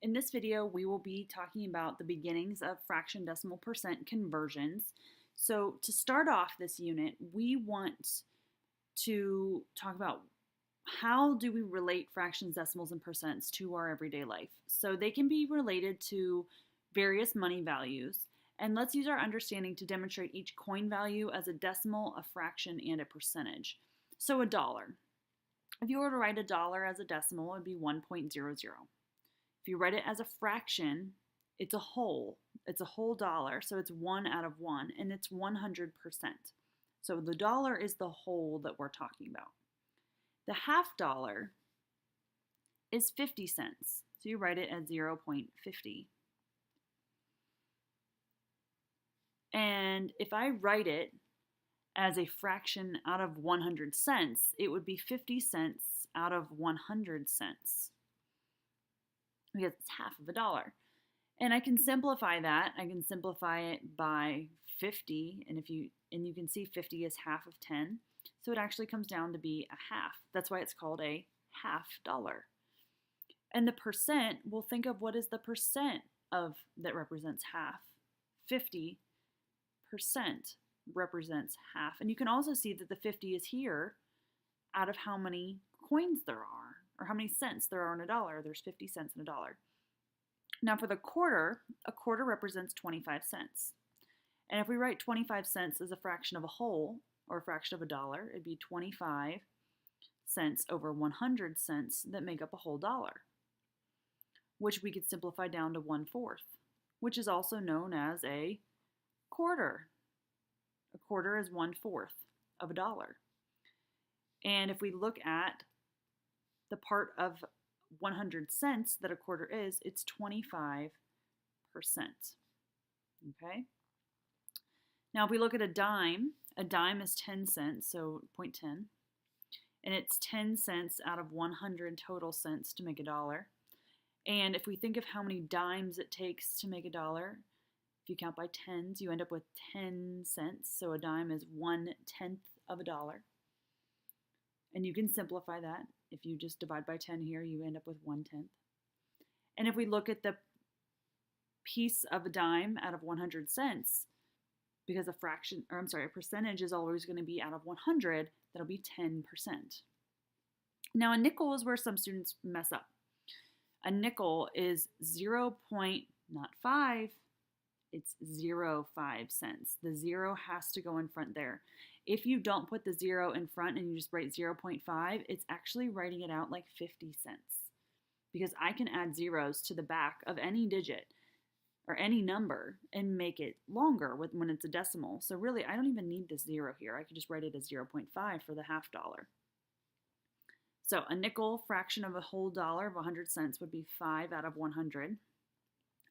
In this video, we will be talking about the beginnings of fraction decimal percent conversions. So to start off this unit, we want to talk about how do we relate fractions, decimals, and percents to our everyday life. So they can be related to various money values. And let's use our understanding to demonstrate each coin value as a decimal, a fraction, and a percentage. So a dollar. If you were to write a dollar as a decimal, it would be 1.00. If you write it as a fraction, it's a whole. It's a whole dollar, so it's 1 out of 1, and it's 100%. So the dollar is the whole that we're talking about. The half dollar is 50 cents, so you write it as 0.50. And if I write it as a fraction out of 100 cents, it would be 50 cents out of 100 cents. Because it's half of a dollar. And I can simplify that. I can simplify it by 50, and you can see 50 is half of 10. So it actually comes down to be a half. That's why it's called a half dollar. And the percent, we'll think of what is the percent of that represents half. 50% represents half. And you can also see that the 50 is here out of how many coins there are, or how many cents there are in a dollar. There's 50 cents in a dollar. Now for the quarter, a quarter represents 25 cents. And if we write 25 cents as a fraction of a whole, or a fraction of a dollar, it'd be 25 cents over 100 cents that make up a whole dollar, which we could simplify down to 1/4, which is also known as a quarter. A quarter is 1/4 of a dollar. And if we look at the part of 100 cents that a quarter is, it's 25%. Okay? Now, if we look at a dime is 10 cents, so 0.10. And it's 10 cents out of 100 total cents to make a dollar. And if we think of how many dimes it takes to make a dollar, if you count by tens, you end up with 10 cents. So a dime is 1/10 of a dollar. And you can simplify that. If you just divide by 10 here, you end up with 1/10. And if we look at the piece of a dime out of 100 cents, because a percentage is always going to be out of 100, that'll be 10%. Now a nickel is where some students mess up. A nickel is 0.5, it's 0.5 cents. The zero has to go in front there. If you don't put the zero in front and you just write 0.5, it's actually writing it out like 50 cents. Because I can add zeros to the back of any digit or any number and make it longer when it's a decimal. So really, I don't even need this zero here. I could just write it as 0.5 for the half dollar. So a nickel fraction of a whole dollar of 100 cents would be 5 out of 100.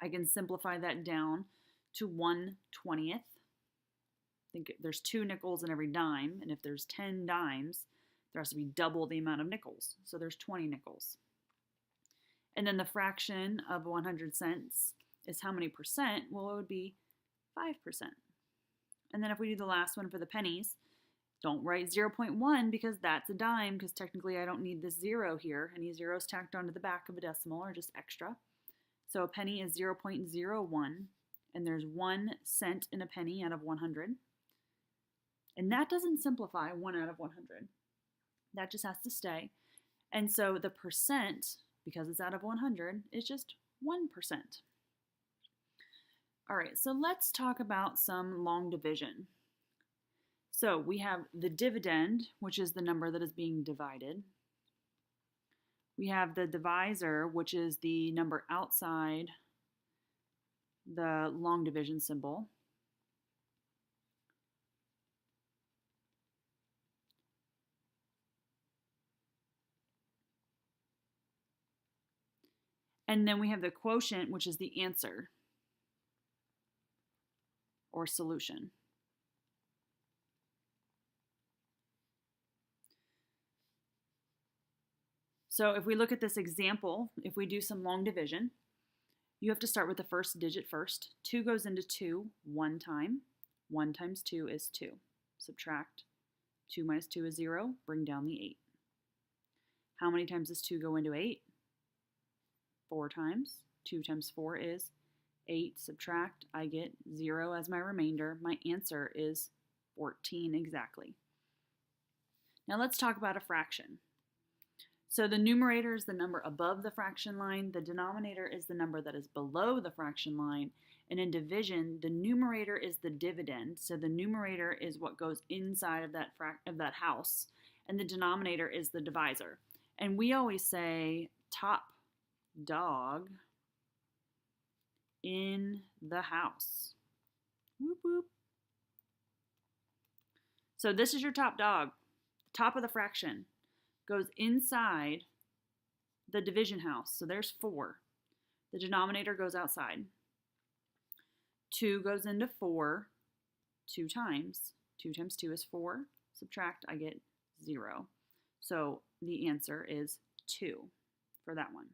I can simplify that down to 1/20. Think there's 2 nickels in every dime, and if there's 10 dimes, there has to be double the amount of nickels. So there's 20 nickels. And then the fraction of 100 cents is how many percent? Well, it would be 5%. And then if we do the last one for the pennies, don't write 0.1 because that's a dime, because technically I don't need this zero here. Any zeros tacked onto the back of a decimal are just extra. So a penny is 0.01, and there's 1 cent in a penny out of 100. And that doesn't simplify 1 out of 100. That just has to stay. And so the percent, because it's out of 100, is just 1%. All right, so let's talk about some long division. So we have the dividend, which is the number that is being divided. We have the divisor, which is the number outside the long division symbol. And then we have the quotient, which is the answer or solution. So if we look at this example, if we do some long division, you have to start with the first digit first. 2 goes into 2 one time. 1 times 2 is 2. Subtract 2 minus 2 is 0. Bring down the 8. How many times does 2 go into 8? 4 times. 2 times 4 is 8. Subtract, I get 0 as my remainder. My answer is 14 exactly. Now let's talk about a fraction. So the numerator is the number above the fraction line. The denominator is the number that is below the fraction line. And in division, the numerator is the dividend. So the numerator is what goes inside of that house. And the denominator is the divisor. And we always say top dog in the house. Whoop, whoop. So this is your top dog. Top of the fraction goes inside the division house. So there's 4. The denominator goes outside. 2 goes into 4 2 times. 2 times 2 is 4. Subtract, I get 0. So the answer is 2 for that one.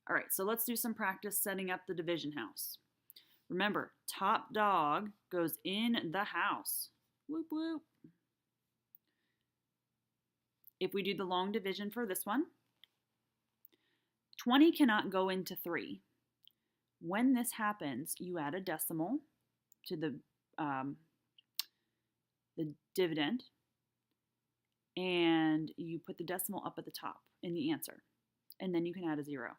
All right, so let's do some practice setting up the division house. Remember, top dog goes in the house. Whoop, whoop. If we do the long division for this one, 20 cannot go into 3. When this happens, you add a decimal to the dividend, and you put the decimal up at the top in the answer, and then you can add a 0.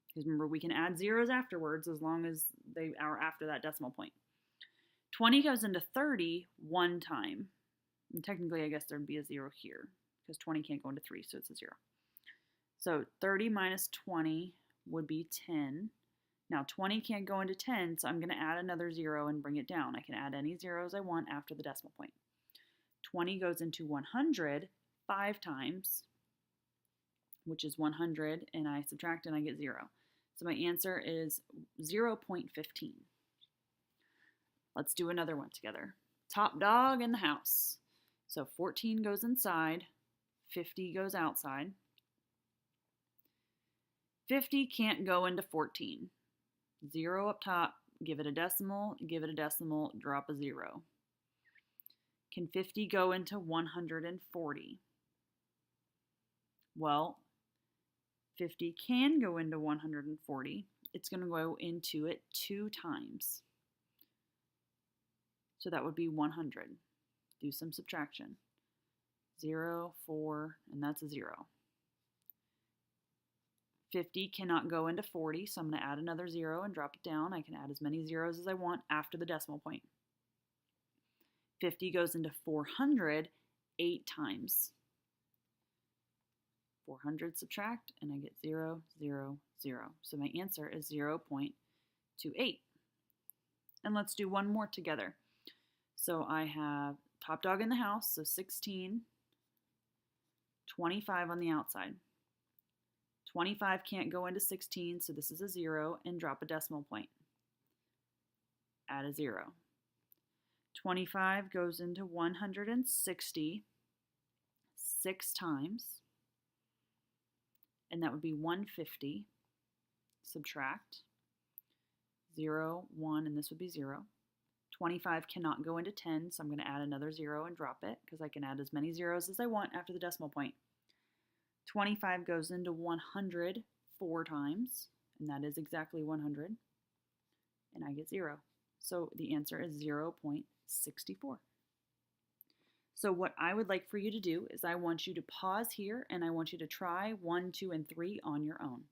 Because remember, we can add zeros afterwards as long as they are after that decimal point. 20 goes into 30 one time. And technically, I guess there'd be a 0 here because 20 can't go into 3, so it's a 0. So 30 minus 20 would be 10. Now 20 can't go into 10, so I'm going to add another 0 and bring it down. I can add any zeros I want after the decimal point. 20 goes into 100 5 times, which is 100, and I subtract and I get 0. So my answer is 0.15. Let's do another one together. Top dog in the house. So 14 goes inside, 50 goes outside. 50 can't go into 14. 0 up top, give it a decimal, drop a 0. Can 50 go into 140? Well, 50 can go into 140. It's going to go into it 2 times. So that would be 100. Do some subtraction. 0, 4, and that's a 0. 50 cannot go into 40, so I'm going to add another 0 and drop it down. I can add as many zeros as I want after the decimal point. 50 goes into 400 8 times. 400 subtract, and I get 0, 0, 0. So my answer is 0.28. And let's do one more together. So I have top dog in the house, so 16, 25 on the outside. 25 can't go into 16, so this is a 0, and drop a decimal point. Add a 0. 25 goes into 160 6 times, and that would be 150. Subtract 0, 1, and this would be 0. 25 cannot go into 10, so I'm going to add another 0 and drop it because I can add as many zeros as I want after the decimal point. 25 goes into 100 4 times, and that is exactly 100, and I get 0. So the answer is 0.64. So what I would like for you to do is I want you to pause here, and I want you to try 1, 2, and 3 on your own.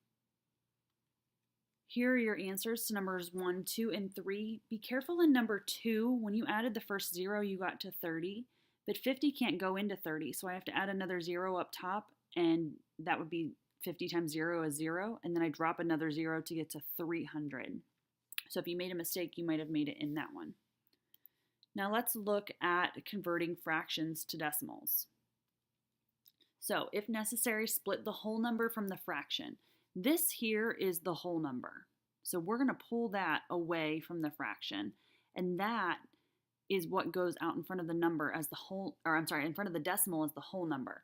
Here are your answers to numbers 1, 2, and 3. Be careful in number 2. When you added the first 0, you got to 30, but 50 can't go into 30, so I have to add another 0 up top, and that would be 50 times 0 is 0, and then I drop another 0 to get to 300. So if you made a mistake, you might have made it in that one. Now let's look at converting fractions to decimals. So if necessary, split the whole number from the fraction. This here is the whole number. So we're going to pull that away from the fraction, and that is what goes out in front of the number as the whole, or I'm sorry, in front of the decimal as the whole number.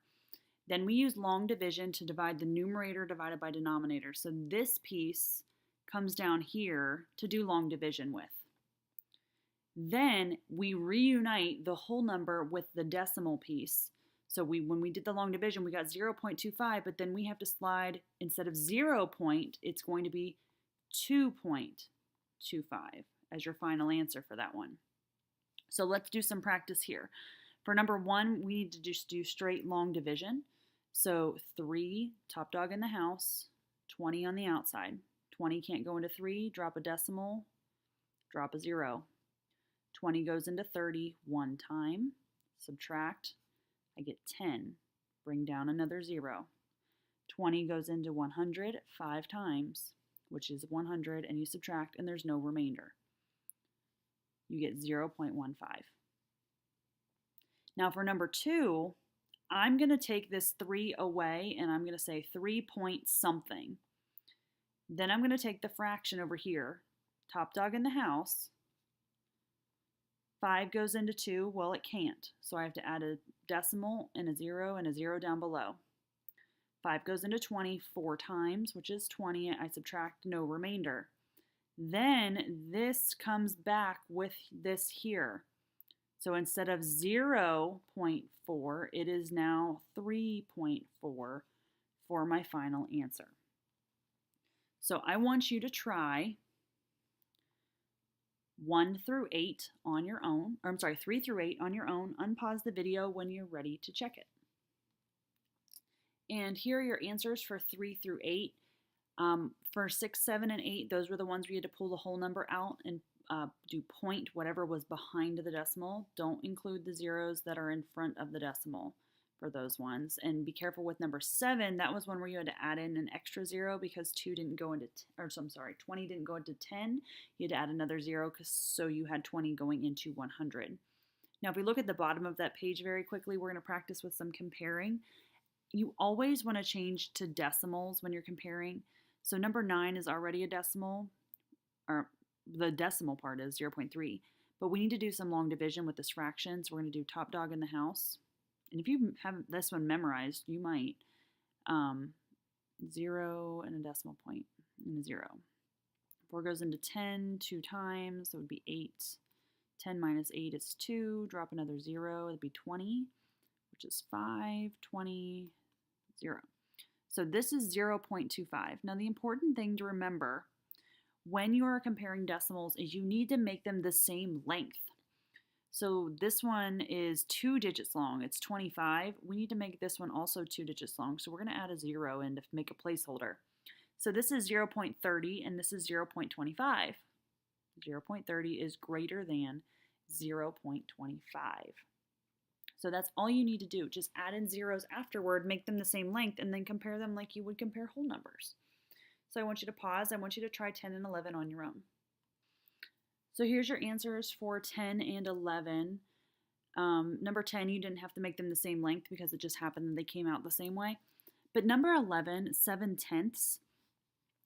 Then we use long division to divide the numerator divided by denominator. So this piece comes down here to do long division with. Then we reunite the whole number with the decimal piece. So when we did the long division, we got 0.25, but then we have to slide, instead of 0 point, it's going to be 2.25 as your final answer for that one. So let's do some practice here. For number 1, we need to just do straight long division. So 3, top dog in the house, 20 on the outside. 20 can't go into 3, drop a decimal, drop a 0. 20 goes into 30 one time, subtract, I get 10, bring down another 0. 20 goes into 100 5 times, which is 100, and you subtract, and there's no remainder. You get 0.15. Now for number 2, I'm going to take this 3 away, and I'm going to say 3 point something. Then I'm going to take the fraction over here, top dog in the house. 5 goes into 2, well, it can't. So I have to add a decimal and a 0 down below. 5 goes into 20 4 times, which is 20. I subtract, no remainder. Then this comes back with this here. So instead of 0.4, it is now 3.4 for my final answer. So I want you to try 1 through 8 on your own, or I'm sorry, 3 through 8 on your own. Unpause the video when you're ready to check it. And here are your answers for 3 through 8. For 6, 7, and 8, those were the ones where you had to pull the whole number out and do point whatever was behind the decimal. Don't include the zeros that are in front of the decimal for those ones. And be careful with number 7. That was one where you had to add in an extra 0 because 2 didn't go into, 20 didn't go into 10. You had to add another 0 so you had 20 going into 100. Now, if we look at the bottom of that page very quickly, we're going to practice with some comparing. You always want to change to decimals when you're comparing. So number 9 is already a decimal, or the decimal part is 0.3. But we need to do some long division with this fraction. So we're going to do top dog in the house. And if you have this one memorized, you might. 0 and a decimal point and a 0. 4 goes into 10 2 times, so it would be 8. 10 minus 8 is 2. Drop another 0, it would be 20, which is 5, 20, 0. So this is 0.25. Now the important thing to remember when you are comparing decimals is you need to make them the same length. So this one is 2 digits long. It's 25. We need to make this one also 2 digits long. So we're going to add a 0 in to make a placeholder. So this is 0.30 and this is 0.25. 0.30 is greater than 0.25. So that's all you need to do. Just add in zeros afterward, make them the same length, and then compare them like you would compare whole numbers. So I want you to pause. I want you to try 10 and 11 on your own. So here's your answers for 10 and 11. Number 10, you didn't have to make them the same length because it just happened that they came out the same way. But number 11, 7/10,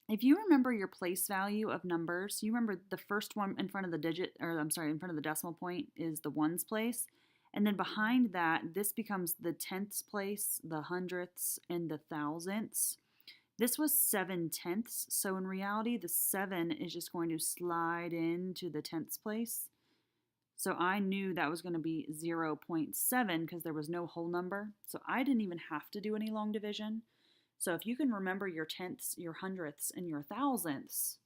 if you remember your place value of numbers, you remember the first one in front of the digit, or I'm sorry, in front of the decimal point is the ones place. And then behind that, this becomes the tenths place, the hundredths, and the thousandths. This was 7/10, so in reality, the 7 is just going to slide into the tenths place. So I knew that was going to be 0.7 because there was no whole number. So I didn't even have to do any long division. So if you can remember your tenths, your hundredths, and your thousandths,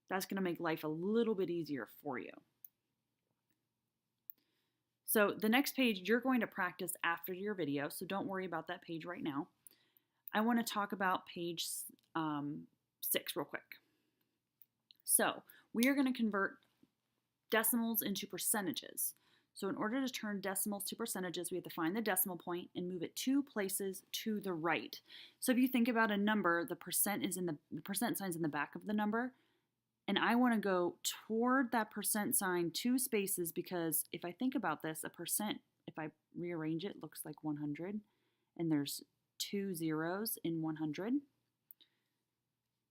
that's going to make life a little bit easier for you. So the next page you're going to practice after your video, so don't worry about that page right now. I want to talk about page 6 real quick. So we are going to convert decimals into percentages. So in order to turn decimals to percentages, we have to find the decimal point and move it 2 places to the right. So if you think about a number, the percent sign's in the back of the number. And I want to go toward that percent sign 2 spaces because if I think about this, a percent, if I rearrange it, looks like 100. And there's 2 zeros in 100,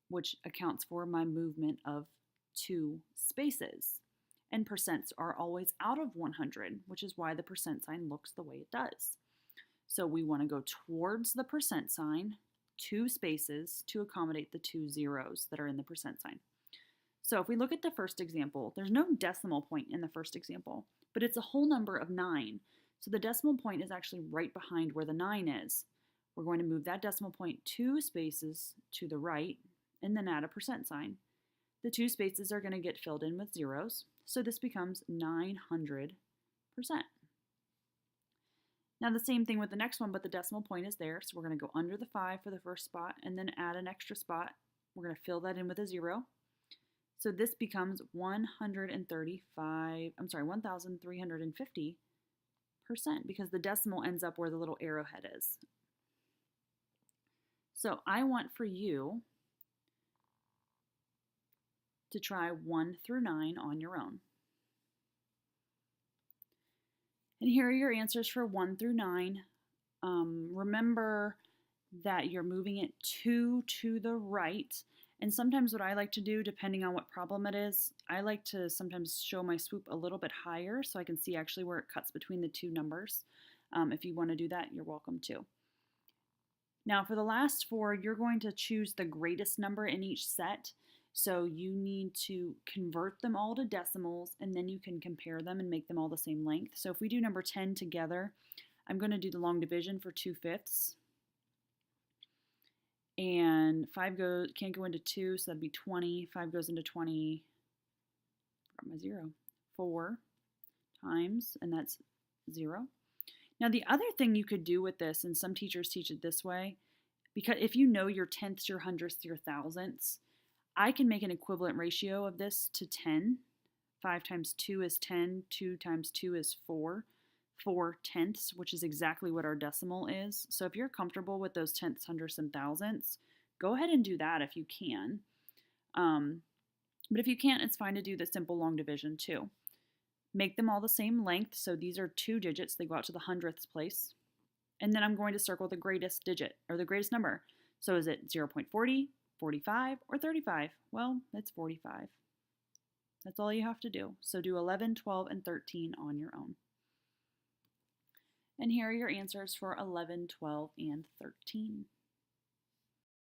which accounts for my movement of 2 spaces. And percents are always out of 100, which is why the percent sign looks the way it does. So we want to go towards the percent sign 2 spaces to accommodate the 2 zeros that are in the percent sign. So if we look at the first example, there's no decimal point in the first example, but it's a whole number of 9. So the decimal point is actually right behind where the 9 is. We're going to move that decimal point 2 spaces to the right and then add a percent sign. The 2 spaces are going to get filled in with zeros, so this becomes 900%. Now the same thing with the next one, but the decimal point is there, so we're going to go under the 5 for the first spot and then add an extra spot. We're going to fill that in with a 0. So this becomes 1,350% because the decimal ends up where the little arrowhead is. So I want for you to try 1 through 9 on your own. And here are your answers for 1 through 9. Remember that you're moving it 2 to the right. And sometimes what I like to do, depending on what problem it is, I like to sometimes show my swoop a little bit higher so I can see actually where it cuts between the two numbers. If you want to do that, you're welcome to. Now for the last 4, you're going to choose the greatest number in each set. So you need to convert them all to decimals and then you can compare them and make them all the same length. So if we do number 10 together, I'm going to do the long division for 2/5. And 5 can't go into 2, so that'd be 20. 5 goes into 20, got my 0, 4 times, and that's 0. Now the other thing you could do with this, and some teachers teach it this way, because if you know your tenths, your hundredths, your thousandths, I can make an equivalent ratio of this to 10. 5 times 2 is 10, 2 times 2 is 4. 4 tenths, which is exactly what our decimal is. So if you're comfortable with those tenths, hundredths, and thousandths, go ahead and do that if you can. But if you can't, it's fine to do the simple long division too. Make them all the same length, so these are 2 digits, they go out to the hundredths place. And then I'm going to circle the greatest digit, or the greatest number. So is it 0.40, 45, or 35? Well, it's 45. That's all you have to do. So do 11, 12, and 13 on your own. And here are your answers for 11, 12, and 13.